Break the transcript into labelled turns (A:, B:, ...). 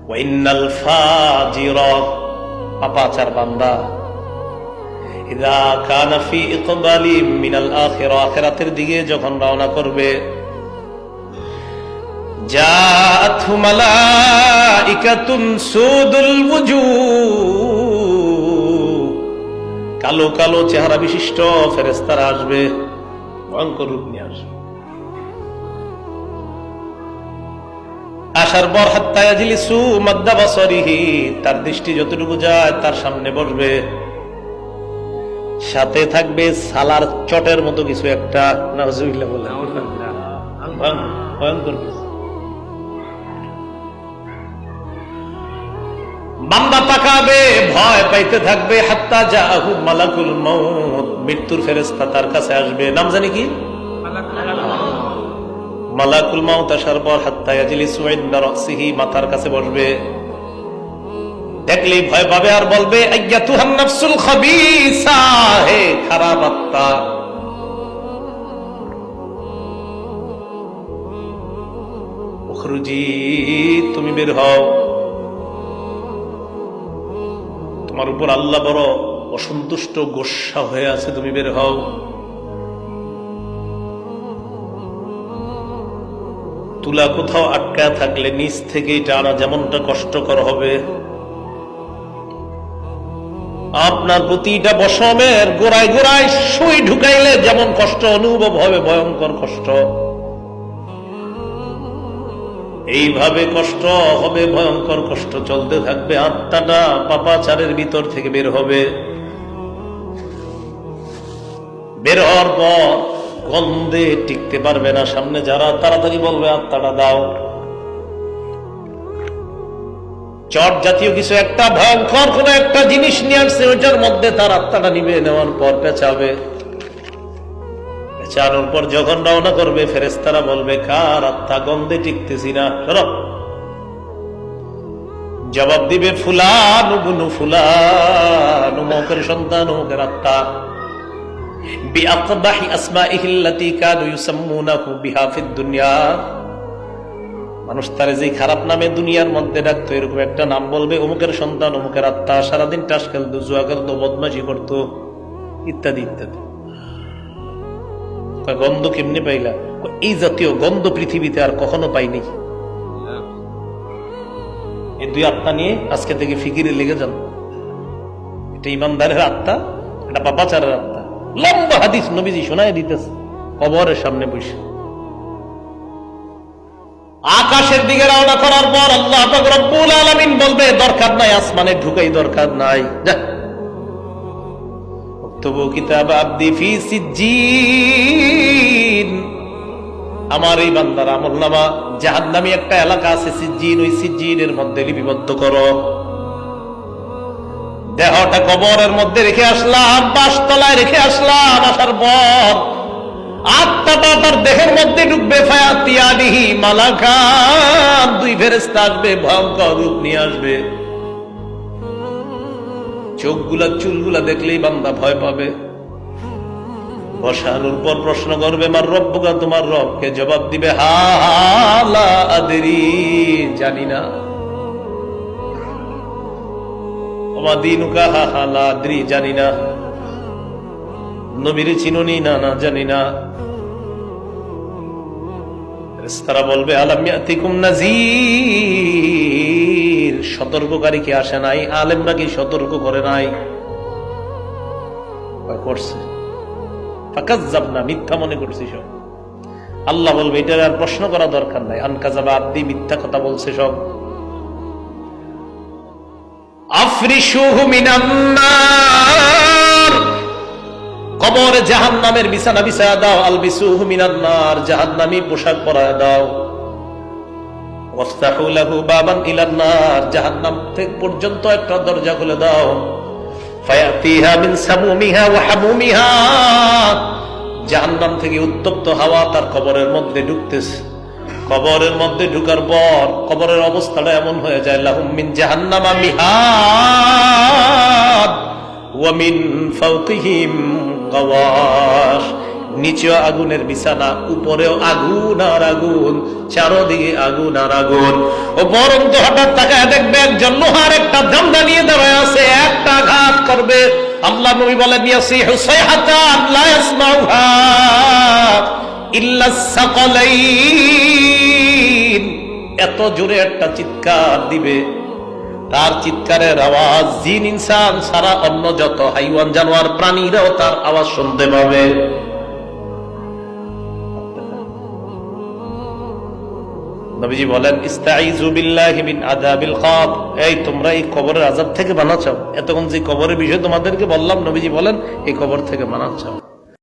A: ওয়া ইন্নাল ফাজিরা, পাপাচার বান্দা, ইযা কানা ফি ইকবালি মিনাল আখিরা, আখিরাতের দিকে যখন রওনা করবে, জাআতহু মালাইকাতুন সুদুল ওয়ুজুহ, কালো কালো চেহারা বিশিষ্ট ফেরেশতারা আসবে, ভয়ঙ্কর রূপ নিয়ে আসবে। আসার পর হাত্তা ইয়াজলিসু মাদ্দা বাসরিহি, তার দৃষ্টি যতটুকু যায় তার সামনে বসবে, সাথে থাকবে সালার চটের মতো কিছু একটা, নাউজুবিল্লাহ বলেন, ভয়ঙ্কর কিছু। বান্দা তাকাবে, ভয় পাইতে থাকবে, হাত্তা জাআহু মালাকুল মউত, মৃত্যুর ফেরেশতা তার কাছে আসবে, নাম জানি কি মালাকুল মউত। আসার পর হাত্তা ইয়াজলিসু ইনদা রাসিহি, মাথার কাছে বসবে, দেখলেই ভয় পাবে আর বলবে আইয়াতুহান নাফসুল খাবিসা, হে খারাপ আত্মা, উখরুজি, তুমি বের হও, তোমার উপর আল্লাহ বড় অসন্তুষ্ট, গোস্বা হয়ে আছে, তুমি বের হও। তুলা কোথাও আটকায় থাকলে নিচ থেকেই টানা যেমনটা কষ্টকর হবে, আপনার প্রতিটা বসমের গোড়ায় গোড়ায় সুই ঢুকাইলে যেমন কষ্ট অনুভব হবে, ভয়ঙ্কর কষ্ট, এইভাবে কষ্ট হবে, ভয়ঙ্কর কষ্ট চলতে থাকবে। আত্মাটা পাপাচারের ভিতর থেকে বের হবে, বের হওয়ার পর গন্ধে টিকতে পারবে না, সামনে যারা তাড়াতাড়ি বলবে আত্মাটা দাও। চট জাতীয় কিছু একটা ভয়ঙ্কর কোন একটা জিনিস নিয়ে আসছে, ওইটার মধ্যে তার আত্মাটা নিবে, নেওয়ার পর পেঁচাবে, পেঁচানোর পর যখন রওনা করবে ফেরেশতারা বলবে কার আত্মা, গন্ধে টিকতেছি না, সরো। জবাব দিবে ফুলান ইবনু ফুলান, অমুকের সন্তান, অমুকের আত্মা, বিআকবাহি আসমাইহি আল্লাতী কানু ইউসাম্মুনাহু বিহা ফিদ দুনিয়া, মানুষ তারে যে খারাপ নামে দুনিয়ার মধ্যে ডাকতো, এরকম একটা নাম বলবে, অমুকের সন্তান, অমুকের আত্মা, সারাদিন টাস খেলতো, জুয়া খেলতো, বদমাশি করতো, ইত্যাদি ইত্যাদি। গন্ধ কেমনে পাইলা? এই জাতীয় গন্ধ পৃথিবীতে আর কখনো পাইনি। এই দুই আত্মা নিয়ে আজকে থেকে ফিকিরে লেগে যান। এটা ইমানদারের আত্মা, এটা পাপাচারের আত্মা। লম্বা হাদিস নবীজি শোনায় দিতেছে কবরের সামনে বসে। আকাশের দিকে রওনা করার পর আল্লাহ পাক রব্বুল আলামিন বলবে দরকার নাই, আসমানে ঢুকাই দরকার নাই, যা তবু কিতাব আব্দি ফি সিজ্জিন, আমার এই বান্দার আমলনামা জাহান্নামী একটা এলাকা আছে সিজ্জিন, ওই সিজ্জিনের মধ্যে লিপিবদ্ধ করো। দেহটা কবরের মধ্যে রেখে আসলাম, বাসতলায় রেখে আসলাম, আসার পর আত্মাটা তার দেহের মধ্যে ঢুকবে, ফায়াতিয়ানিহি মালাকান, দুই ফেরেশতা আসবে, ভয়ঙ্কর রূপ নিয়ে আসবে। চোখগুলা চুলগুলা দেখলেই বান্দা ভয় পাবে। বসানোর পর প্রশ্ন করবে মার রব্বুকা, তোমার রবকে? জবাব দিবে হা লা আদরি, জানি না। ওমা দীনুকা, হা হা লা আদরি, জানি না। নবীর চিনুনি? না না, জানি না। ফেরেশতারা বলবে আলাম ইয়াতিকুম নাযীর, সতর্ককারী কি আসে নাই? আলেমরা কি সতর্ক করে নাই? করছে, ফাকাজ্জাবনা, মিথ্যা মনে করছি সব। আল্লাহ বলবে এটা আর প্রশ্ন করা দরকার নাই, আনকাযাবা আব্দি, মিথ্যা কথা বলছে সব। আফরিশুহু মিনান নার, কবরে জাহান্নামের বিছানা বিছায়া দাও। আলবিসুহু মিনান নার, জাহান্নামী পোশাক পরায় দাও। ওয়াফতাহু লাহু বাবান ইলান নার, জাহান্নাম থেকে পর্যন্ত একটা দরজা খুলে দাও। ফায়াতিহা মিন সামুমিহা ওয়া হামুমিহা, জাহান্নাম থেকে উত্তপ্ত হাওয়া তার কবরের মধ্যে ঢুকতেছে। কবরের মধ্যে ঢুকার পর কবরের অবস্থাটা এমন হয়ে যায়, লাহুম মিন জাহান্নামা মিহাদ ওয়া মিন ফাওকিহিম গাওয়াশ, নিচেও আগুনের বিছানা, উপরেও আগুন আর আগুন, চারদিকে আগুন আর আগুন। ও বরং তো হঠাৎ তাকায় দেখবে একজন লোহার একটা জামদা নিয়ে দাঁড়ায় আছে, একটা আঘাত করবে, আল্লাহ নবী বলেন ইয়াসিহু সাইহাতান লা ইয়াসমাউহা ইল্লা সাকালাইন, এত জোরে একটা চিৎকার দিবে, তার চিৎকারের আওয়াজ জিন ইনসান সারা অন্য যত হাইওয়ান জানোয়ার প্রাণীরাও তার আওয়াজ শুনতে পাবে। নবীজি বলেন ইস্তাইযু বিল্লাহি মিন আযাবিল কবর, এই তোমরা এই কবরের আযাব থেকে বাঁচা চাও। এতক্ষণ যে কবরের বিষয় তোমাদেরকে বললাম, নবীজি বলেন এই কবর থেকে বাঁচা চাও।